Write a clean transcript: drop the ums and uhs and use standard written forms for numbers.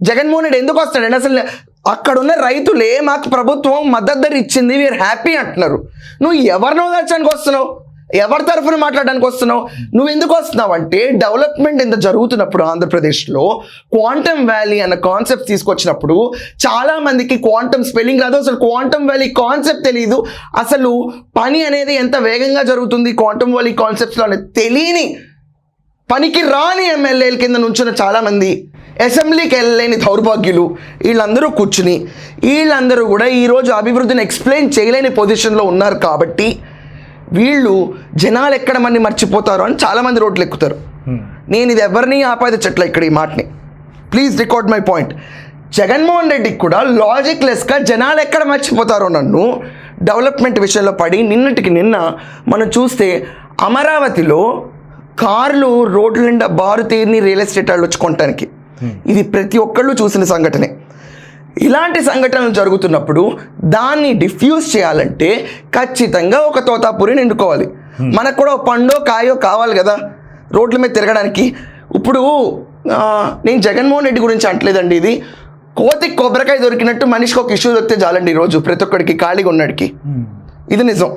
జగన్మోహన్ రెడ్డి ఎందుకు వస్తాడండి? అసలు అక్కడున్న రైతులే మాకు ప్రభుత్వం మద్దతు ధర ఇచ్చింది, వీఆర్ హ్యాపీ అంటున్నారు. నువ్వు ఎవరినో దాచడానికి వస్తున్నావు? ఎవరి తరఫున మాట్లాడడానికి వస్తున్నావు? నువ్వు ఎందుకు వస్తున్నావు అంటే, డెవలప్మెంట్ ఎంత జరుగుతున్నప్పుడు ఆంధ్రప్రదేశ్లో క్వాంటమ్ వ్యాలీ అన్న కాన్సెప్ట్ తీసుకొచ్చినప్పుడు చాలా మందికి క్వాంటమ్ స్పెల్లింగ్ రాదు, అసలు క్వాంటమ్ వ్యాలీ కాన్సెప్ట్ తెలియదు, అసలు పని అనేది ఎంత వేగంగా జరుగుతుంది క్వాంటమ్ వ్యాలీ కాన్సెప్ట్స్లో అనేది తెలియని పనికి రాని ఎమ్మెల్యేల కింద నుంచున్న చాలామంది అసెంబ్లీకి వెళ్ళలేని దౌర్భాగ్యులు వీళ్ళందరూ కూర్చుని వీళ్ళందరూ కూడా ఈరోజు అభివృద్ధిని ఎక్స్ప్లెయిన్ చేయలేని పొజిషన్లో ఉన్నారు. కాబట్టి వీళ్ళు జనాలు ఎక్కడ మంది మర్చిపోతారు అని చాలామంది రోడ్లు ఎక్కుతారు. నేను ఇది ఎవరిని ఆపాదించట్లే ఇక్కడ ఈ మాటని, please record my point. Jaganmohan రెడ్డికి కూడా లాజిక్లెస్గా జనాలు ఎక్కడ మర్చిపోతారో నన్ను డెవలప్మెంట్ విషయంలో పడి నిన్నటికి నిన్న మనం చూస్తే అమరావతిలో కార్లు రోడ్ల నిండా బారు తీరిని రియల్ ఎస్టేట్ వాళ్ళు వచ్చుకోవటానికి, ఇది ప్రతి ఒక్కళ్ళు చూసిన సంఘటనే. ఇలాంటి సంఘటనలు జరుగుతున్నప్పుడు దాన్ని డిఫ్యూజ్ చేయాలంటే ఖచ్చితంగా ఒక తోతాపురిని ఎన్నుకోవాలి. మనకు కూడా పండో కాయో కావాలి కదా రోడ్ల మీద తిరగడానికి. ఇప్పుడు నేను జగన్మోహన్ రెడ్డి గురించి అంటలేదండి, ఇది కోతికి కొబ్బరికాయ దొరికినట్టు మనిషికి ఒక ఇష్యూ దొరికితే చాలండి ఈరోజు ప్రతి ఒక్కడికి ఖాళీగా ఉన్నాడికి. ఇది నిజం.